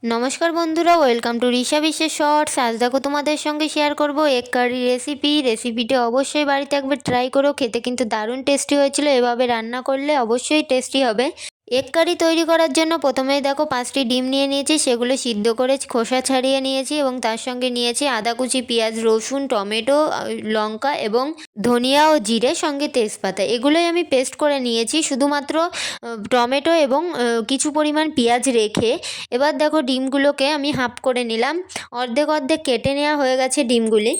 নমস্কার বন্ধুরা, welcome to Risha বিশ্বের শর্টস। আজ দেখো তোমাদের সঙ্গে শেয়ার করব এগ কারি রেসিপিটি অবশ্যই বাড়িতে একবার ট্রাই করো। খেতে কিন্তু দারুণ টেস্টি হয়েছিল। এভাবে রান্না করলে অবশ্যই টেস্টি হবে। এগ কারি তৈরি করার জন্য প্রথমেই দেখো 5টি ডিম নিয়ে নিয়েছি, সেগুলো সিদ্ধ করে খোসা ছাড়িয়ে নিয়েছি এবং তার সঙ্গে নিয়েছি আদা কুচি, পেঁয়াজ, রসুন, টমেটো, লঙ্কা এবং ধনিয়া ও জিরে, সঙ্গে তেজপাতা। এগুলোই আমি পেস্ট করে নিয়েছি, শুধুমাত্র টমেটো এবং কিছু পরিমাণ পেঁয়াজ রেখে। এবার দেখো ডিমগুলোকে আমি হাফ করে নিলাম, অর্ধেক অর্ধেক কেটে নেওয়া হয়ে গেছে ডিমগুলি।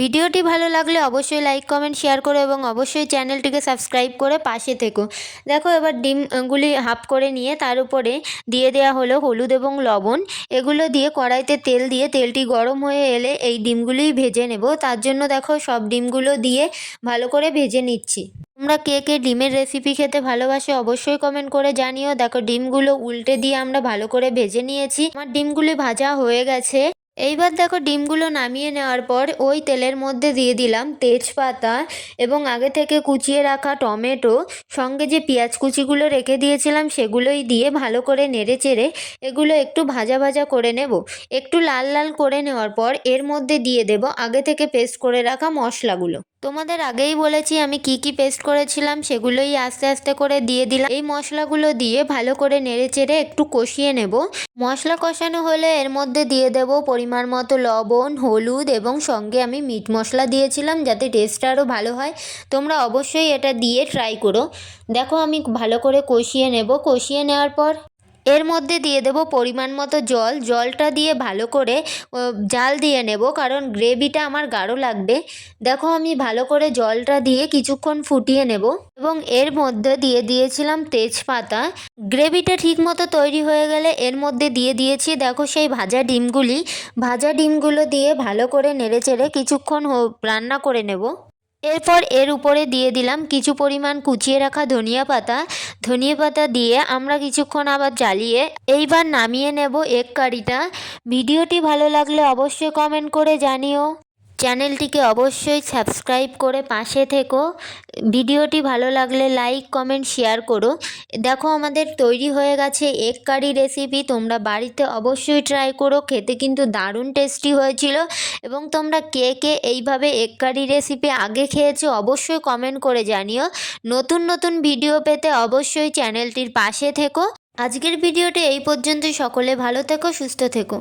ভিডিওটি ভালো লাগলে অবশ্যই লাইক কমেন্ট শেয়ার করো এবং অবশ্যই চ্যানেলটিকে সাবস্ক্রাইব করে পাশে থেকো। দেখো এবার ডিমগুলি হাফ করে নিয়ে তার উপরে দিয়ে দেওয়া হলো হলুদ এবং লবণ। এগুলো দিয়ে কড়াইতে তেল দিয়ে তেলটি গরম হয়ে এলে এই ডিমগুলি ভেজে নেব। তার জন্য দেখো সব ডিমগুলো দিয়ে ভালো করে ভেজে নিচ্ছি। তোমরা কে কে ডিমের রেসিপি খেতে ভালোবাসো অবশ্যই কমেন্ট করে জানিও। দেখো ডিমগুলো উল্টে দিয়ে আমরা ভালো করে ভেজে নিয়েছি। আমার ডিমগুলি ভাজা হয়ে গেছে। এইবার দেখো ডিমগুলো নামিয়ে নেওয়ার পর ওই তেলের মধ্যে দিয়ে দিলাম তেজপাতা এবং আগে থেকে কুচিয়ে রাখা টমেটো, সঙ্গে যে পেঁয়াজ কুচিগুলো রেখে দিয়েছিলাম সেগুলোই দিয়ে ভালো করে নেড়ে চেড়ে এগুলো একটু ভাজা ভাজা করে নেব। একটু লাল লাল করে নেওয়ার পর এর মধ্যে দিয়ে দেব আগে থেকে পেস্ট করে রাখা মশলাগুলো। তোমাদের আগেই বলেছি আমি কি কি পেস্ট করেছিলাম, সেগুলোই আস্তে আস্তে করে দিয়ে দিলাম। এই মশলাগুলো দিয়ে ভালো করে নেড়ে চেড়ে একটু কষিয়ে নেব। মশলা কষানো হলে এর মধ্যে দিয়ে দেব পরিমাণ মতো লবণ, হলুদ এবং সঙ্গে আমি মিট মশলা দিয়েছিলাম যাতে টেস্টটা আরও ভালো হয়। তোমরা অবশ্যই এটা দিয়ে ট্রাই করো। দেখো আমি ভালো করে কষিয়ে নেব। কষিয়ে নেওয়ার পর এর মধ্যে দিয়ে দেব পরিমাণ মতো জল। জলটা দিয়ে ভালো করে জাল দিয়ে নেব, কারণ গ্রেভিটা আমার গাঢ় লাগবে। দেখো আমি ভালো করে জলটা দিয়ে কিছুক্ষণ ফুটিয়ে নেব এবং এর মধ্যে দিয়ে দিয়েছিলাম তেজপাতা। গ্রেভিটা ঠিকমতো তৈরি হয়ে গেলে এর মধ্যে দিয়ে দিয়েছি দেখো সেই ভাজা ডিমগুলি। ভাজা ডিমগুলো দিয়ে ভালো করে নেড়েচেড়ে কিছুক্ষণ রান্না করে নেব। এরপর এর উপরে দিয়ে দিলাম কিছু পরিমাণ কুচিয়ে রাখা ধনিয়া পাতা দিয়ে আমরা কিছুক্ষণ আবার জ্বালিয়ে এইবার নামিয়ে নেব এগ কারিটা। ভিডিওটি ভালো লাগলে অবশ্যই কমেন্ট করে জানিও। চ্যানেলটিকে অবশ্যই সাবস্ক্রাইব করে পাশে থেকো। ভিডিওটি ভালো লাগলে লাইক কমেন্ট শেয়ার করো। দেখো আমাদের তৈরি হয়ে গেছে এগ কারি রেসিপি। তোমরা বাড়িতে অবশ্যই ট্রাই করো, খেতে কিন্তু দারুণ টেস্টি হয়েছিল। এবং তোমরা কে কে এইভাবে এগ কারি রেসিপি আগে খেয়েছো অবশ্যই কমেন্ট করে জানিও। নতুন নতুন ভিডিও পেতে অবশ্যই চ্যানেলটির পাশে থেকো। আজকের ভিডিওটি এই পর্যন্তই। সকলে ভালো থেকো, সুস্থ থেকো।